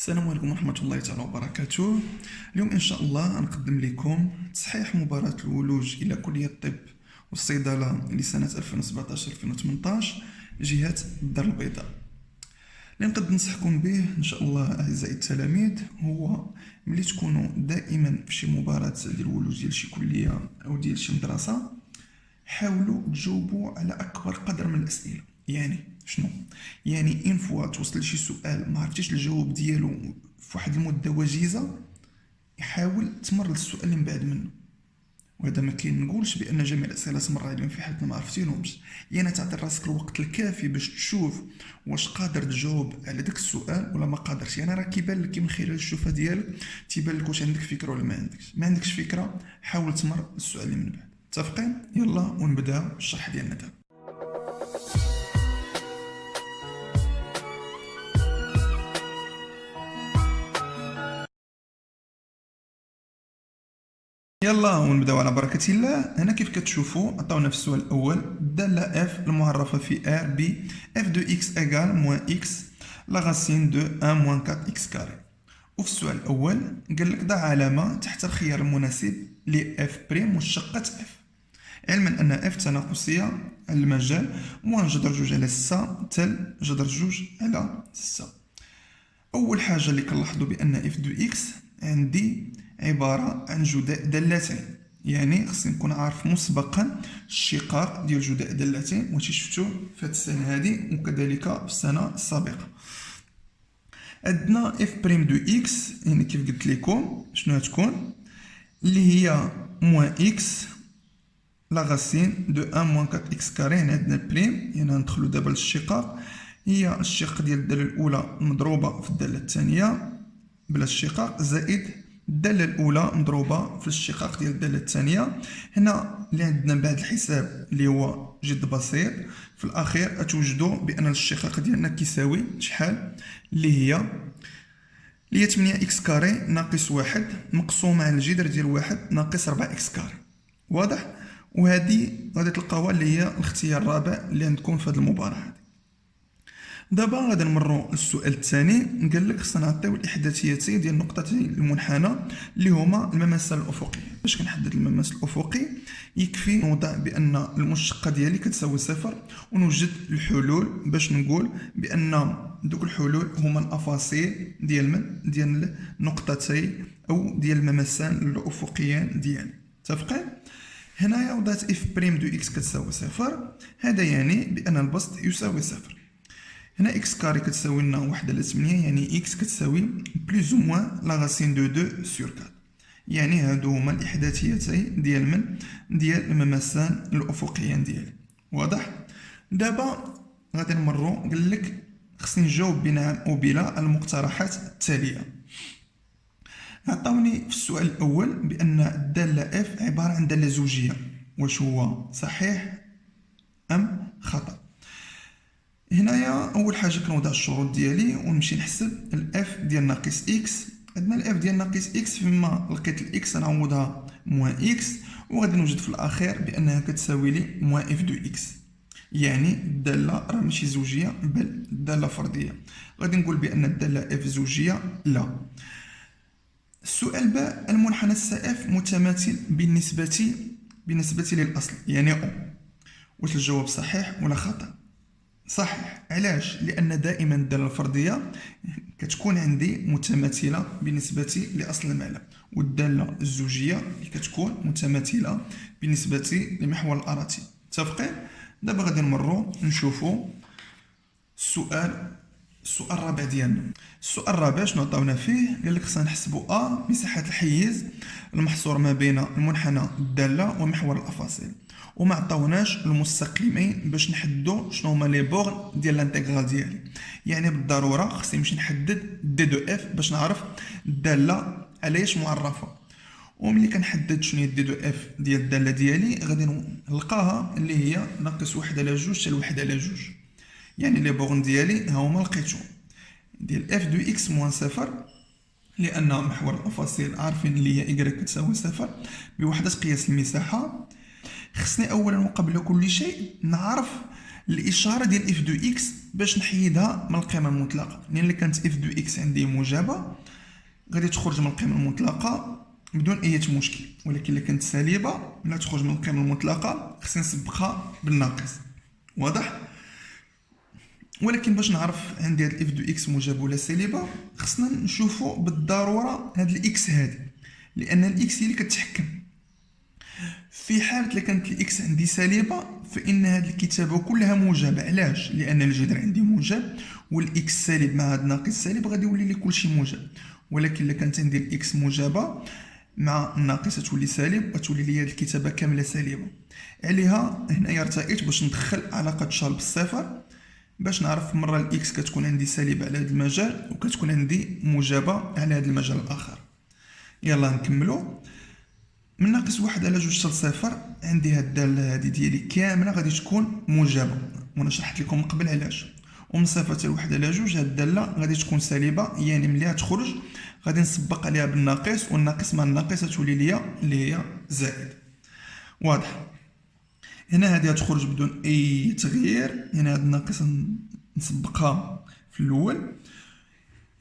السلام عليكم ورحمة الله تعالى وبركاته. اليوم إن شاء الله غنقدم لكم تصحيح مباراة الولوج إلى كلية الطب والصيدلة لسنة 2017-2018 جهة الدار البيضاء. اللي نقدر ننصحكم به إن شاء الله أعزائي التلاميذ هو ملي تكونوا دائما في شي مباراة ديال الولوج ديال شي كلية أو ديال شي مدرسة، حاولوا تجاوبوا على أكبر قدر من الأسئلة. يعني شنو؟ يعني ان فوا توصل لشي سؤال ما عرفتيش الجواب ديالو في واحد المده وجيزه، حاول تمر للسؤال اللي من بعد منه. وهذا ما كنقولش بان جميع الاسئله تمر عليهم في حالة ما عرفتيهمش، يعني تعطي راسك الوقت الكافي باش تشوف واش قادر تجاوب على داك السؤال ولا ما قادرش. يعني راه كيبان لك من خلال الشوفه ديالك، تيبان لك واش عندك فكره ولا ما عندكش فكره. حاول تمر للسؤال اللي من بعد. متفقين؟ يلا ونبداو الشرح ديالنا دابا. يلا ونبداو على بركة الله. هنا كيف كتشوفوا عطاونا في السؤال الأول الدالة اف المعرفة في ار ب اف دو اكس ايكال موان اكس لا غاسين دو 1 موان 4 اكس كاري. وفي السؤال الأول قال لك ضع علامة تحت الخيار المناسب ل اف بريم مشتقة اف، علما أن اف تناقصية على المجال موان جذر جوج على 6 تل جذر جوج على 6. أول حاجة اللي كنلاحظوا بأن اف دو اكس عندي عبارة عن جداء دالتين، يعني خصني نكون عارف مسبقا الشقاق ديال جداء دالتين واش شفتوه في هاد السنة هادي وكذلك في السنة السابقة. عندنا اف بريم دو اكس، يعني كيف قلت لكم شنو غتكون، اللي هي موان اكس لا غاسين دو 1 موان 4 اكس كاري. يعني عندنا البريم، يعني ندخلو دابا للشقاق، هي الشق ديال الدالة الأولى مضروبة في الدالة الثانية بلا الشقاق زائد الدالة الأولى مضروبة في الشقاق ديال الدالة الثانية. هنا اللي عندنا بعد الحساب اللي هو جد بسيط، في الأخير أتوجدوا بأن الشقاق ديالنا كيساوي شحال، اللي هي 8 إكس كاري ناقص واحد مقسومة على الجذر ديال واحد ناقص 4 إكس كاري. واضح؟ وهذه غادي تلقاوها اللي هي الاختيار الرابع اللي عندكم في هذه المباراة هذه. دابا غادي نمروا للسؤال الثاني. قال لك خصنا نعطيو الاحداثيتين ديال نقطتي المنحنى اللي هما المماثل الافقي. باش كنحدد المماثل الافقي يكفي نوضع بان المشتقه ديالي كتساوي صفر ونوجد الحلول باش نقول بان دوك الحلول هما الافاصيل ديال نقطتي او ديال المماثل الافقيين ديالي. متفقين؟ هنايا وضعت اف بريم دو اكس كتساوي صفر، هذا يعني بان البسط يساوي صفر. هنا اكس كاري كتساوي لنا 1 على 8، يعني اكس كتساوي بلوز او موان لا غاسين دو 2 سور 4. يعني هادو هما الاحداثيتين ديال المماثل الافقيين ديالي. واضح؟ دابا غادي نمروا. قال لك خصني نجاوب بنعم او بلا المقترحات التاليه. عطاوني في السؤال الاول بان الداله اف عباره عن داله زوجيه، واش هو صحيح ام خطا؟ هنايا اول حاجه كنوضع الشروط ديالي ونمشي نحسب الاف ديال ناقص اكس. عندنا الاف ديال ناقص اكس، فيما لقيت الاكس نعوضها موان اكس، وغادي نوجد في الاخير بانها كتساوي لي موان اف دو اكس. يعني الداله راه ماشي زوجيه بل الداله فرديه. غادي نقول بان الداله اف زوجيه لا. السؤال باء المنحنى السائف متماثل بالنسبه للاصل، يعني او. واش الجواب صحيح ولا خطا؟ صحيح. علاش؟ لان دائما الداله الفرديه كتكون عندي متماثله بالنسبه لاصل المعلم، والداله الزوجيه كتكون متماثله بالنسبه لمحور الاراتي. متفقين؟ دابا غادي نمروا نشوفوا السؤال الرابع ديالنا. السؤال الرابع شنو عطاونا فيه؟ قال لك خصنا نحسبوا مساحه الحيز المحصور ما بين المنحنى الداله ومحور الافاصيل، وما عطاوناش المستقيمين باش نحددوا شنو هما لي بورن ديال الانتيغرال ديالي. يعني بالضروره خصني نمشي نحدد دي دو اف باش نعرف الداله على ايش معرفه. وملي كنحدد شنو هي دي دو اف ديال الداله ديالي غادي نلقاها اللي هي ناقص 1 على 2 حتى 1 على 2. يعني لي بورن ديالي ها هما لقيتهم ديال اف دو اكس موان صفر، لان محور الافاصيل عارفين اللي هي y كتساوي صفر بوحده قياس المساحه. خصني اولا وقبل كل شيء نعرف الاشاره ديال اف دو اكس باش نحيدها من القيمه المطلقه، لان اللي كانت اف دو اكس عندي موجبه غادي تخرج من القيمه المطلقه بدون اي مشكل، ولكن الا كانت سالبه لا تخرج من القيمه المطلقه، خصني نسبقها بالناقص. واضح؟ ولكن باش نعرف عندي هاد الاف دو اكس موجب ولا سالبه خصنا نشوفوا بالضروره هاد الاكس هادي، لان الاكس هي اللي كتحكم. في حاله الا كانت الاكس عندي سالبه فان هاد الكتابه كلها موجبه. علاش؟ لان الجذر عندي موجب، والاكس سالب مع هاد الناقص سالب غادي يولي لي كلشي موجب. ولكن الا كانت عندي الاكس موجبه مع الناقصه تولي سالب وتولي لي هاد الكتابه كامله سالبه. عليها هنايا ارتئيت باش ندخل علاقه شال بالصفر باش نعرف مره الاكس كتكون عندي سالبه على هذا المجال وكتكون عندي موجبه على هذا المجال الاخر. يلا نكملوا. من ناقص واحد على جوج حتى صفر عندي هاد الداله هادي ديالي كامله غادي تكون موجبه، وانا شرحت لكم من قبل علاش. ومن صفر حتى لواحد على جوج هاد الداله غادي تكون سالبه، يعني ملي تخرج غادي نسبق عليها بالناقص، والناقص مع الناقص تولي ليا اللي هي زائد. واضح؟ هنا هذه تخرج بدون اي تغيير، هنا هاد الناقص نسبقها في الاول.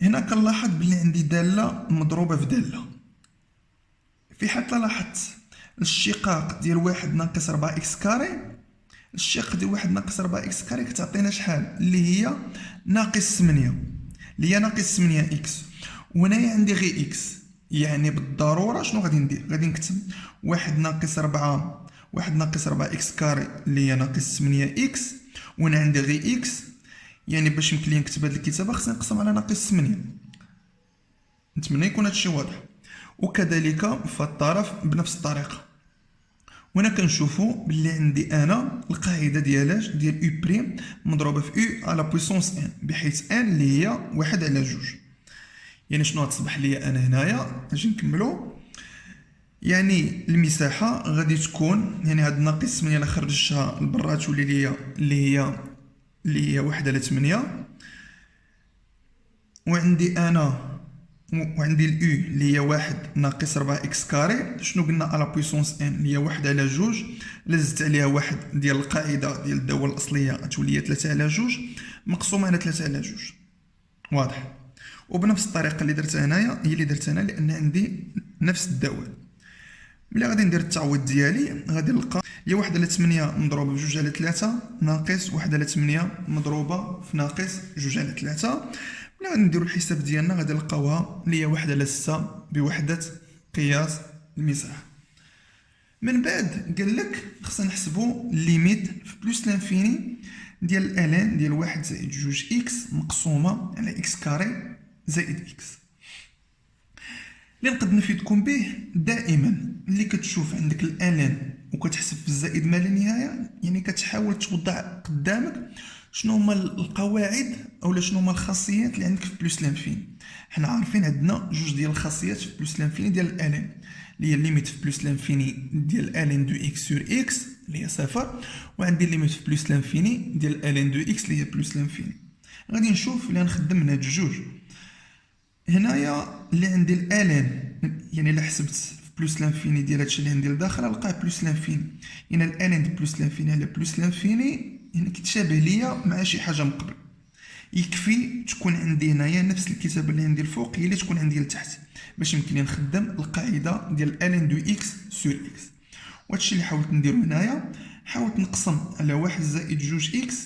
هنا كنلاحظ بلي عندي داله مضروبه في داله. في حتى لاحظت الشقاق ديال واحد ناقص 4 اكس كاري، الشق ديال واحد ناقص 4 اكس كاري كتعطينا شحال؟ اللي هي ناقص 8، اللي هي ناقص 8 اكس. وهنايا عندي غير اكس، يعني بالضروره شنو غادي ندير؟ غادي نكتب واحد ناقص 4 اكس كاري اللي هي ناقص 8 اكس، وانا عندي غير اكس، يعني باش يمكن لي نكتب هذه الكتابه خصني نقسم على ناقص 8. نتمنى يكون هادشي واضح. وكذلك في الطرف بنفس الطريقه. وهنا كنشوفوا باللي عندي انا القاعده ديالاش ديال او بريم مضروبه في او على بويسونس ان، بحيث ان اللي هي 1 على 2. يعني شنو غتصبح ليا انا هنايا؟ اجي نكملوا. يعني المساحه غادي تكون، يعني هاد ناقص 8 الا خرجتها لبرا تولي ليا اللي هي 1 على 8. وعندي انا وعندي الاو اللي هي 1 ناقص 4 اكس كاري، شنو قلنا على بويسونس ان اللي هي 1 على 2. لزت عليها واحد ديال القاعده ديال الدوله الاصليه تولي 3 على 2 مقسومه على 3 على 2. واضح؟ وبنفس الطريقه اللي درتها هنايا هي اللي درت هنا، لان عندي نفس الدوال. ملي غادي ندير التعويض ديالي غادي نلقى هي 1 على 8 مضروبه في 2 على 3 ناقص 1 على 8 مضروبه في ناقص 2 على 3. ملي غادي نديرو الحساب ديالنا غادي نلقاوها اللي هي 1 على 6 بوحده قياس المساحه. من بعد قال لك خصنا نحسبوا ليميت في بلس لانفيني ديال الالين ديال 1 زائد 2 اكس مقسومه على اكس كاري زائد اكس. اللي نقدر نفيدكم به دائما اللي كتشوف عندك الالين وكتحسب في الزائد ما لا نهايه، يعني كتحاول توضع قدامك شنو هما القواعد اولا شنو هما الخاصيات اللي عندك في بلس لانفيني. حنا عارفين عندنا جوج ديال الخاصيات في بلس لانفيني ديال الالين، اللي هي ليميت في بلس لانفيني ديال الالين دو اكس سور اكس اللي هي صفر، وعندي ليميت في بلس لانفيني ديال الالين دو اكس اللي هي بلس لانفيني. غادي نشوف اللي غنخدم من هاد الجوج. هنايا اللي عندي الالين، يعني الا حسبت في بلس لانفيني ديال هادشي اللي عندي لداخل نلقاه بلس لانفيني، يعني الالين دي بلس لانفيني على بلس لانفيني يعني كيتشابه ليا مع شي حاجه من قبل. يكفي تكون عندي هنايا نفس الكتابه اللي عندي الفوق هي اللي تكون عندي لتحت باش يمكن لي نخدم القاعده ديال الالين دو اكس سور اكس. وهادشي اللي حاولت نديرو هنايا، حاولت نقسم على 1 زائد 2 اكس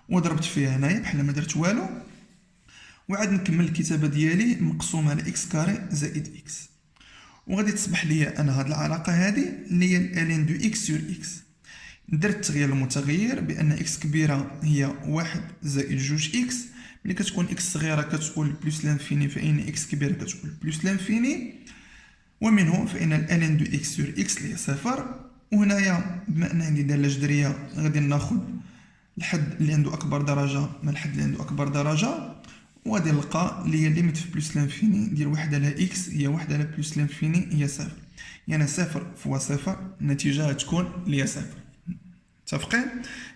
وضربت فيها هنايا بحال ما درت والو، وعاد نكمل الكتابه ديالي مقسوم على اكس كاري زائد اكس. وغادي تصبح لي انا هاد العلاقه هذه اللي هي الالين دو اكس سور اكس. درت التغيير المتغير بان اكس كبيره هي 1 زائد 2 اكس. ملي كتكون اكس صغيره كتقول بلس لانفيني، فان اكس كبيره كتقول بلس لانفيني، ومنه فان الالين دو اكس سور اكس اللي هي صفر. وهنايا بما ان عندي داله جذريه غادي ناخذ الحد اللي عنده اكبر درجه مع الحد اللي عنده اكبر درجه، وغادي نلقى اللي هي ليميت في بلس لانفيني ديال 1 على اكس هي 1 على بلس لانفيني هي صفر، يعني صفر فوا صفر النتيجه غتكون اللي هي صفر. متفقين؟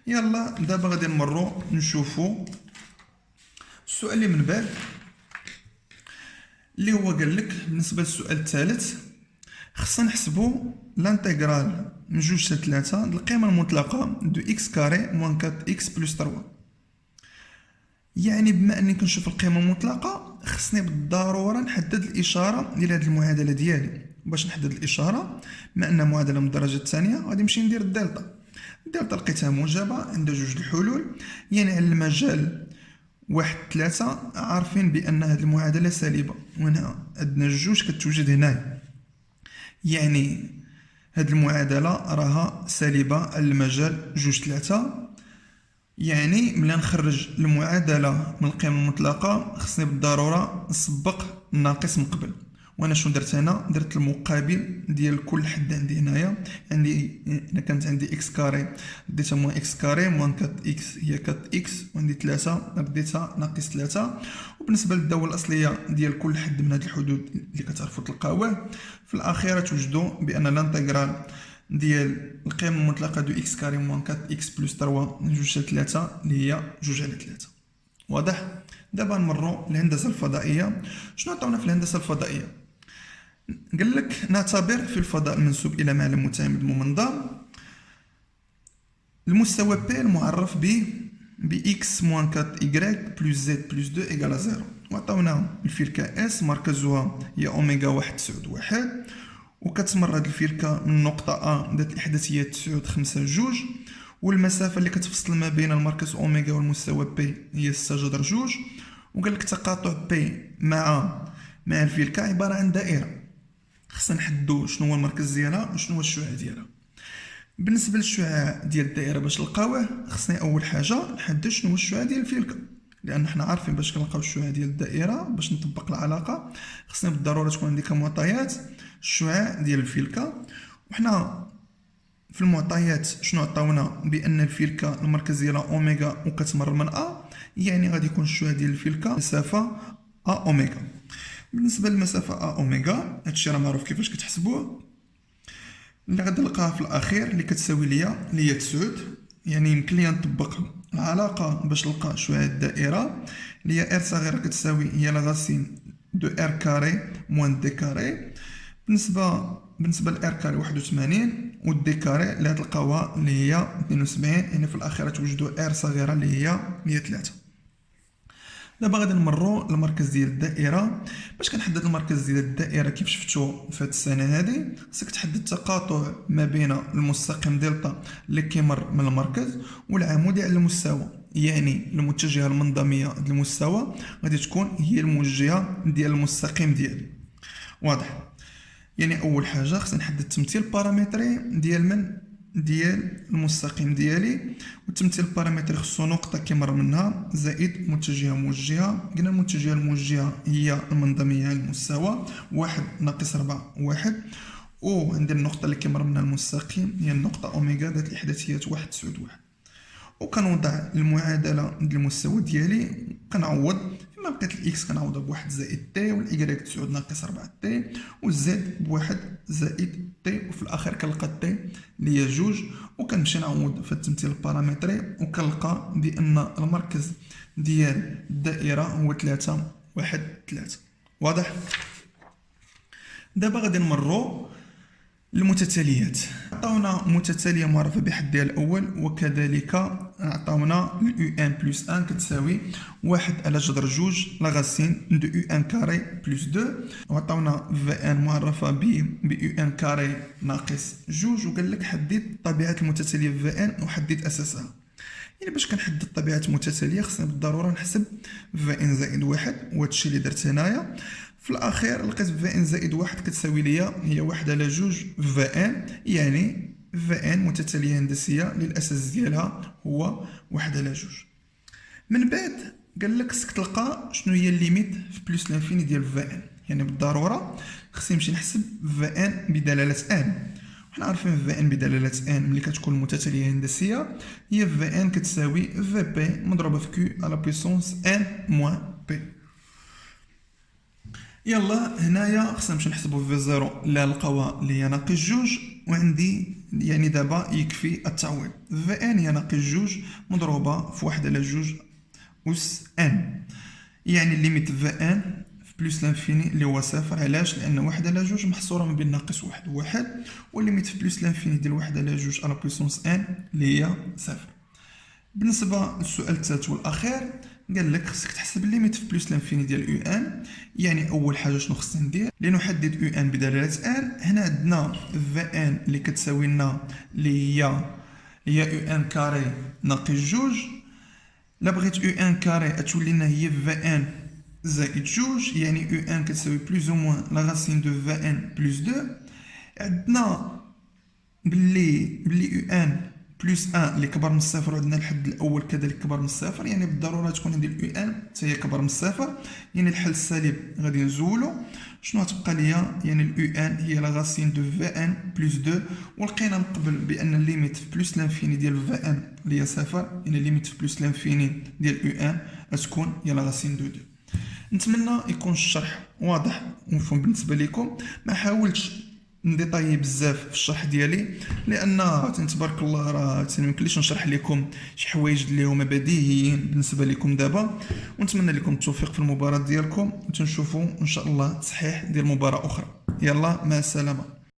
يلا دابا غادي نمروا نشوفوا السؤال اللي من بعد، اللي هو قال لك بالنسبه للسؤال الثالث خصنا نحسبو لانتيغرال من 2 حتى 3 القيمة المطلقة دو إكس كاري موان 4 إكس بلس 3. يعني بما أني كنشوف القيمة المطلقة خصني بالضرورة نحدد الإشارة ديال هاد المعادلة ديالي. باش نحدد الإشارة بما أنها معادلة من الدرجة الثانية غادي نمشي ندير الدلتا. الدلتا لقيتها موجبة عند جوج الحلول، يعني على المجال 1 3 عارفين بأن هاد المعادلة سالبة، وهنا عندنا جوج كتوجد هنايا، يعني هاد المعادلة راها سالبة على المجال 2 3. يعني ملي نخرج المعادلة من القيمة المطلقة خصني بالضرورة نسبق الناقص من قبل. وانا شنو درت هنا؟ درت المقابل ديال كل حد عندي هنايا. عندي هنا كانت عندي اكس كاري ديتها موان اكس كاري موان 4 اكس هي 4 اكس، وعندي 3 رديتها ناقص 3. وبالنسبه للدوله الاصليه ديال كل حد من هاد الحدود اللي كتعرفوا تلقاوه في الاخيره توجدوا بان الانتغرال ديال القيمه المطلقه دو اكس كاري موان 4 اكس بلس 3 من 2 حتى 3 اللي هي 2 على 3. واضح؟ دابا نمروا للهندسه الفضائيه. شنو عطاونا في الهندسه الفضائيه؟ قال لك نعتبر في الفضاء المنسوب الى معلم متعامد ممنظم المستوى بي المعرف ب x موان 4 y بلس z بلس 2 ايكال 0. وعطاونا الفلكه اس مركزها هي اوميغا 1 9 1، وكتمر هاد الفلكه من نقطه ا ذات الاحداثيه 9 5 2، والمسافه اللي كتفصل ما بين المركز اوميغا والمستوى بي هي 6 جذر 2. وقال لك تقاطع بي مع الفلكه عباره عن دائره. خصنا نحددو شنو هو المركز ديالها وشنو هو الشعاع ديالها. بالنسبه للشعاع ديال الدائره باش نلقاوه خصني اول حاجه نحدد شنو هو الشعاع ديال الفلكه، لان حنا عارفين باش كنلقاو الشعاع ديال الدائره باش نطبق العلاقه خصني بالضروره تكون عندي كمعطيات الشعاع ديال الفلكه. وحنا في المعطيات شنو عطاونا؟ بان الفلكه المركز ديالها اوميغا وكتمر من ا، يعني غادي يكون الشعاع ديال الفلكه مسافه ا اوميغا. بالنسبه للمسافه ا اوميغا هادشي راه معروف كيفاش كتحسبوه، اللي غادي نلقاها في الاخير اللي كتساوي ليا اللي هي 9. يعني يمكن ليا نطبق العلاقه باش نلقى شعاع الدائره اللي هي ار صغيره كتساوي هي لا غاسين دو ار كاري موان دي كاري. بالنسبه لار كاري 81 والدي كاري اللي غتلقاوها اللي هي 72، يعني في الاخير توجدوا ار صغيره اللي هي 3. دابا غادي نمروا للمركز ديال الدائره. باش كنحدد المركز ديال الدائره كيف شفتوا في هذه السنه هذه خصك تحدد التقاطع ما بين المستقيم دلتا اللي كيمر من المركز والعمودي على المستوى، يعني المتجهه المنظميه ديال المستوى غادي تكون هي الموجهه ديال المستقيم ديالي. واضح؟ يعني اول حاجه خصني نحدد التمثيل البارامتري ديال المستقيم ديالي، والتمثيل البارامتري خصو نقطه كيمر منها زائد متجهه موجهه. قلنا المتجهه الموجهه هي المنظميه على المستوى 1 ناقص 4 1، وعندنا النقطه اللي كيمر منها المستقيم هي النقطه اوميغا ذات الاحداثيات 1 9 1. وكنوضع المعادله ديال المستوى ديالي كنعوض فيما بقيت الاكس كنعوضها بواحد زائد تي، والايكغيك 9 ناقص 4 تي، والزد بواحد زائد تي، وفي الاخر كنلقى تي اللي هي 2. وكنمشي نعوض في التمثيل البارامتري وكنلقى بان المركز ديال الدائره هو 3 1 3. واضح؟ دابا غادي نمروا المتتاليات. عطاونا متتاليه معرفه بحدها الاول، وكذلك عطاونا اليو ان بلس 1 كتساوي 1 على جذر 2 لا غاسين دو يو ان كاري بلس 2، وعطاونا في ان معرفه ب يو ان كاري ناقص 2. وقال لك حدد طبيعه المتتاليه في ان وحدد اساسها. يعني باش كنحدد طبيعه المتتاليه خصني بالضروره نحسب في ان زائد 1، وهادشي اللي درت هنايا. في الاخير لقيت في ان زائد 1 كتساوي ليا هي 1 على 2 في ان، يعني في ان متتاليه هندسيه للاساس ديالها هو 1 على 2. من بعد قال لك خصك تلقى شنو هي الليميت في بلس لانفيني ديال في ان، يعني بالضروره خصني نمشي نحسب في ان بدلاله ان. وحنا عارفين في ان بدلاله ان ملي كتكون متتاليه هندسيه هي في ان كتساوي في بي مضروبه في كيو على بويسونس ان موان بي. يلا هنايا خصنا نمشي نحسبوا في زيرو اللي لقاوها اللي هي ناقص 2، وعندي يعني دابا يكفي التعويض. في ان هي ناقص 2 مضروبه في 1 على 2 أس ان، يعني الليميت في ان في بلس لانفيني اللي هو صفر. علاش؟ لان واحد على جوج محصوره ما بين ناقص واحد وواحد، والليميت في بلس لانفيني ديال واحد على جوج على بويسونس ان اللي هي صفر. بالنسبه للسؤال الثالث والاخير قال لك خصك تحسب الليميت في بلس لانفيني ديال يو ان. يعني اول حاجه شنو خصني ندير؟ لنحدد يو ان بدلاله ان. هنا عندنا في ان اللي كتساوي لنا اللي هي يو ان كاري ناقص جوج. لا بغيت يو ان كاري تولي لنا هي في ان زائد جوج، يعني يو ان كتساوي بلوز او موان لا راسين دو في ان بلوس 2. عندنا بلي يو ان بلوس 1 اللي كبر من الصفر، وعندنا الحد الاول كذلك كبر من الصفر، يعني بالضروره تكون هذه اليو ان حتى هي كبر من الصفر. يعني الحل السالب غادي نزولو. شنو غتبقى ليا؟ يعني اليو ان هي لا راسين دو في ان بلوس 2. ولقينا من قبل بان الليميت في بلوس لانفيني ديال في ان اللي هي صفر، يعني الليميت في بلوس لانفيني ديال يو ان غتكون هي لا راسين دو 2. نتمنى يكون الشرح واضح ومفهوم بالنسبه لكم. ما حاولتش نديطاي بزاف في الشرح ديالي، لان تبارك الله راه ما يمكنليش نشرح لكم شي حوايج اللي هما بديهيين بالنسبه لكم دابا. ونتمنى لكم التوفيق في المباراه ديالكم، وتنشوفوا ان شاء الله تصحيح ديال مباراه اخرى. يلا مع السلامه.